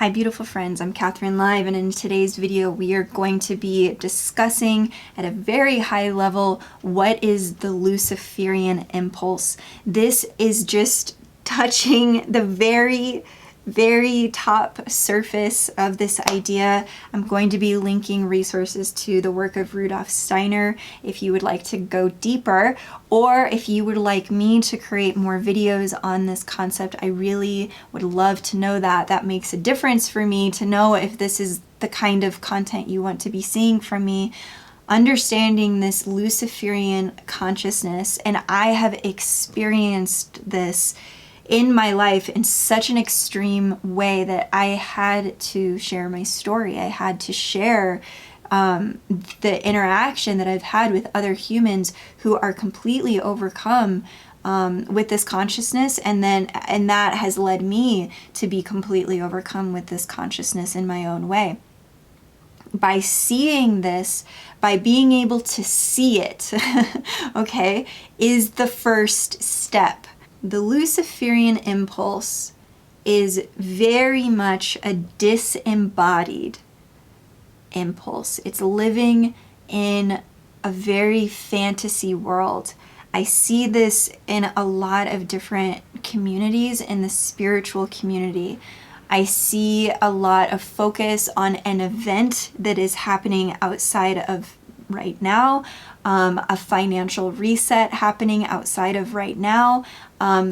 Hi beautiful friends, I'm Katherine Live, and in today's video we are going to be discussing at a very high level what is the Luciferian impulse. This is just touching the very top surface of this idea. I'm going to be linking resources to the work of Rudolf Steiner if you would like to go deeper, or if you would like me to create more videos on this concept. I really would love to know that. That makes a difference for me to know if this is the kind of content you want to be seeing from me. Understanding this Luciferian consciousness, and I have experienced this in my life in such an extreme way that I had to share my story. I had to share the interaction that I've had with other humans who are completely overcome with this consciousness, and that has led me to be completely overcome with this consciousness in my own way. By seeing this, by being able to see it, okay, is the first step. The Luciferian impulse is very much a disembodied impulse. It's living in a very fantasy world. I see this in a lot of different communities in the spiritual community. I see a lot of focus on an event that is happening outside of right now, a financial reset happening outside of right now.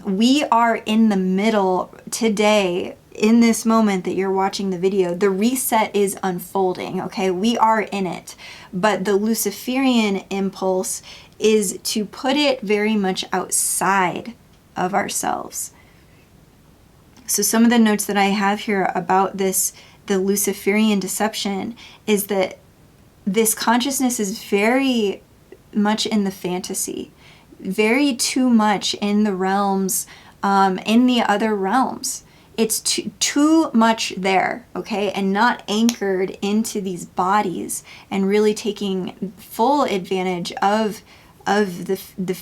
We are in the middle today, in this moment that you're watching the video. The reset is unfolding, okay? We are in it. But the Luciferian impulse is to put it very much outside of ourselves. So some of the notes that I have here about this, the Luciferian deception, is that this consciousness is very much in the fantasy, very too much in the realms, in the other realms. It's too much there, okay, and not anchored into these bodies and really taking full advantage of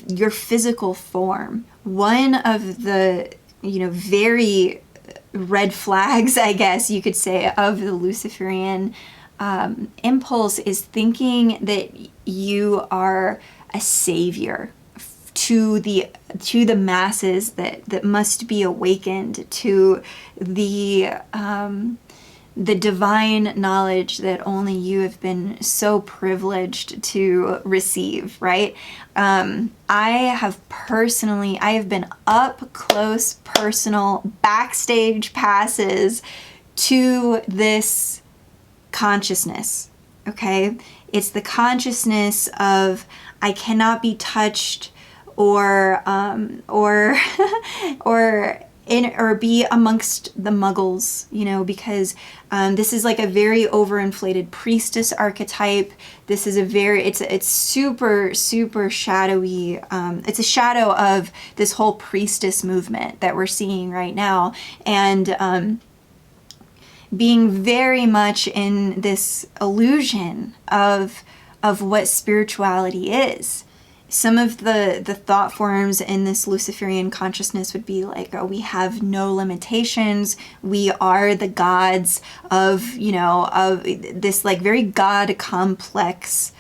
your physical form. One of the very red flags, I guess you could say, of the Luciferian impulse is thinking that you are a savior to the masses that must be awakened to the divine knowledge that only you have been so privileged to receive, right? I have been up close, personal, backstage passes to this consciousness, okay? It's the consciousness of I cannot be touched or be amongst the muggles, because this is like a very overinflated priestess archetype. This is it's super shadowy. It's a shadow of this whole priestess movement that we're seeing right now, and being very much in this illusion of what spirituality is. Some of the thought forms in this Luciferian consciousness would be like, oh, we have no limitations. We are the gods of this like very God complex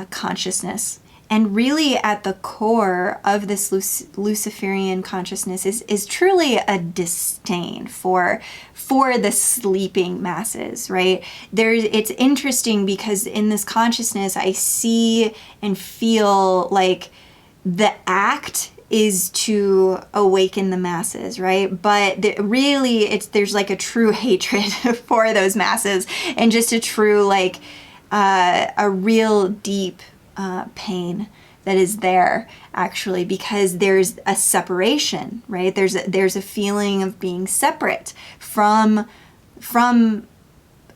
consciousness. And really at the core of this Luciferian consciousness is truly a disdain for the sleeping masses, right? It's interesting because in this consciousness, I see and feel like the act is to awaken the masses, right? But there's like a true hatred for those masses, and just a true a real deep pain that is there, actually, because there's a separation, right? There's a feeling of being separate from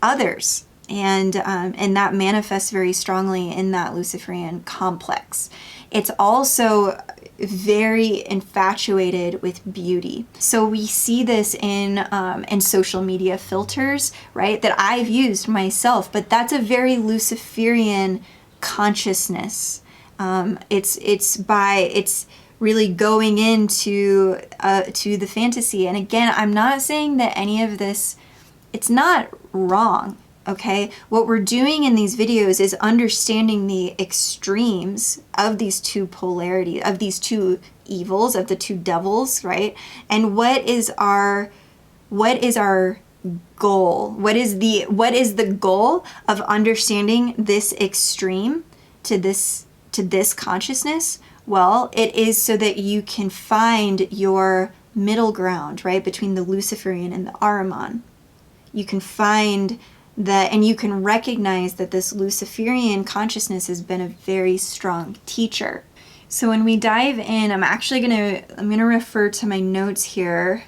others, and that manifests very strongly in that Luciferian complex. It's also very infatuated with beauty. So we see this in social media filters, right? That I've used myself, but that's a very Luciferian consciousness. It's really going into to the fantasy. And again, I'm not saying that any of this it's not wrong. Okay, what we're doing in these videos is understanding the extremes of these two polarities, of these two evils, of the two devils, right? And what is our goal? What is the goal of understanding this extreme to this consciousness? Well, it is so that you can find your middle ground, right, between the Luciferian and the Ahriman. You can find that, and you can recognize that this Luciferian consciousness has been a very strong teacher. So when we dive in, I'm gonna refer to my notes here.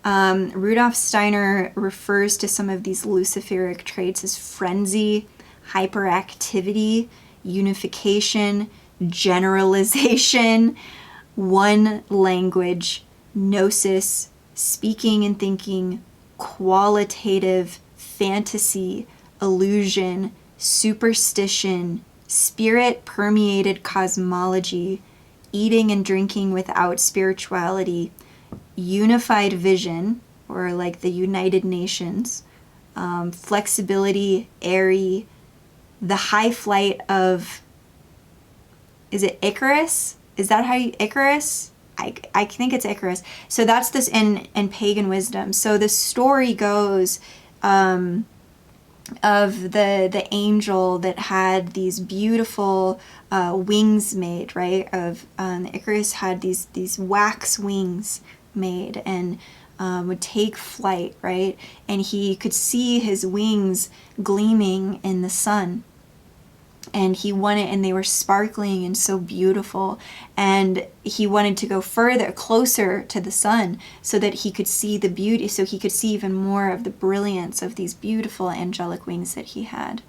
Rudolf Steiner refers to some of these Luciferic traits as frenzy, hyperactivity, unification, generalization, one language, gnosis, speaking and thinking, qualitative, fantasy, illusion, superstition, spirit-permeated cosmology, eating and drinking without spirituality, unified vision, or like the United Nations, flexibility, airy, the high flight of, is it Icarus? Is that how you, Icarus? I think it's Icarus. So that's this in pagan wisdom. So the story goes of the angel that had these beautiful wings made, right? Of Icarus had these wax wings made and would take flight, right? And he could see his wings gleaming in the sun. And he wanted, and they were sparkling and so beautiful. And he wanted to go further, closer to the sun, so that he could see the beauty, so he could see even more of the brilliance of these beautiful angelic wings that he had,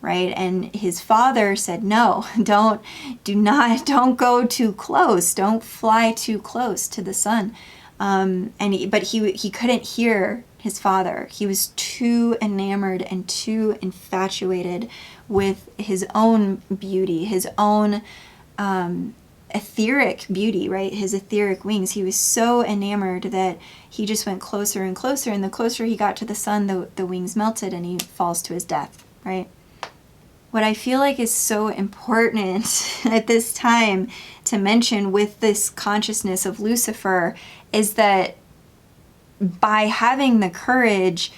right? And his father said, no, don't go too close. Don't fly too close to the sun. But he couldn't hear his father. He was too enamored and too infatuated with his own beauty, his own etheric beauty, right? His etheric wings. He was so enamored that he just went closer and closer, and the closer he got to the sun, the wings melted and he falls to his death, right? What I feel like is so important at this time to mention with this consciousness of Lucifer is that by having the courage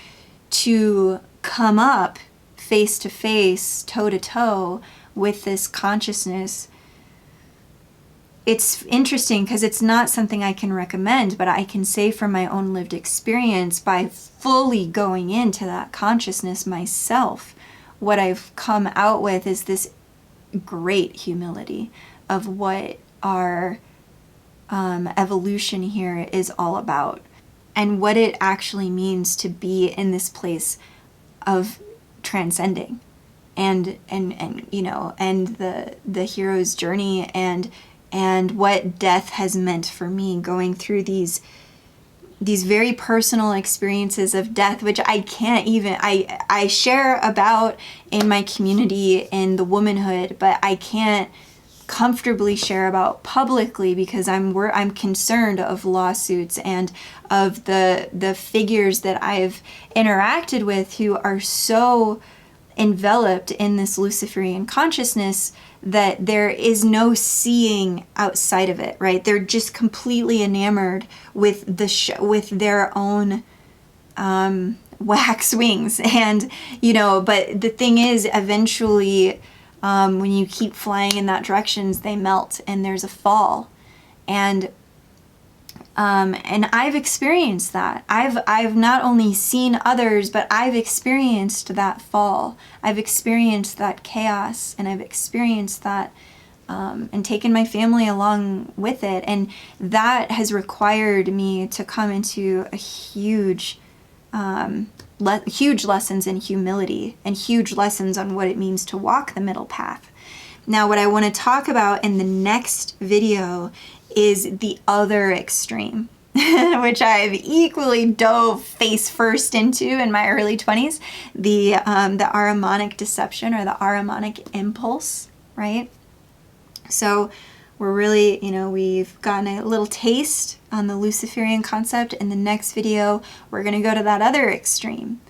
to come up face to face, toe to toe with this consciousness, it's interesting because it's not something I can recommend, but I can say from my own lived experience, by fully going into that consciousness myself, what I've come out with is this great humility of what our evolution here is all about, and what it actually means to be in this place of transcending, and you know, and the hero's journey, and what death has meant for me, going through these very personal experiences of death, which I can't even, I share about in my community in the womanhood, but I can't comfortably share about publicly because I'm concerned of lawsuits and of the figures that I've interacted with who are so enveloped in this Luciferian consciousness that there is no seeing outside of it, right? They're just completely enamored with with their own wax wings, and you know. But the thing is, eventually, when you keep flying in that direction, they melt, and there's a fall, and I've experienced that. I've not only seen others, but I've experienced that fall. I've experienced that chaos, and I've experienced that, and taken my family along with it. And that has required me to come into a huge lessons in humility, and huge lessons on what it means to walk the middle path. Now, what I want to talk about in the next video is the other extreme, which I've equally dove face first into in my early 20s, the Ahrimanic deception, or the Ahrimanic impulse, right? So we're really, you know, we've gotten a little taste on the Luciferian concept. In the next video, we're going to go to that other extreme.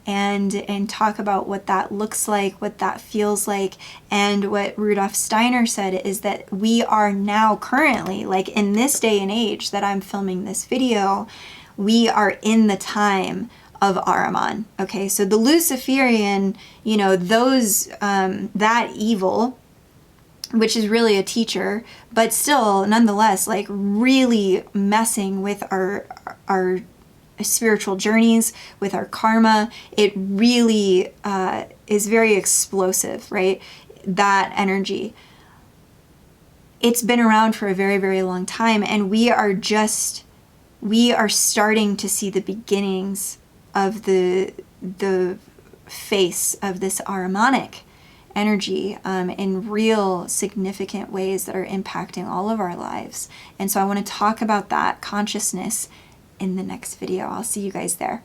and talk about what that looks like, what that feels like. And what Rudolf Steiner said is that we are now currently, like in this day and age that I'm filming this video, we are in the time of Ahriman. Okay, so the Luciferian, you know, those, that evil, which is really a teacher, but still, nonetheless, like really messing with our spiritual journeys, with our karma. It really is very explosive, right? That energy. It's been around for a very, very long time, and we are starting to see the beginnings of the face of this Ahrimanic energy in real significant ways that are impacting all of our lives. And so I want to talk about that consciousness in the next video. I'll see you guys there.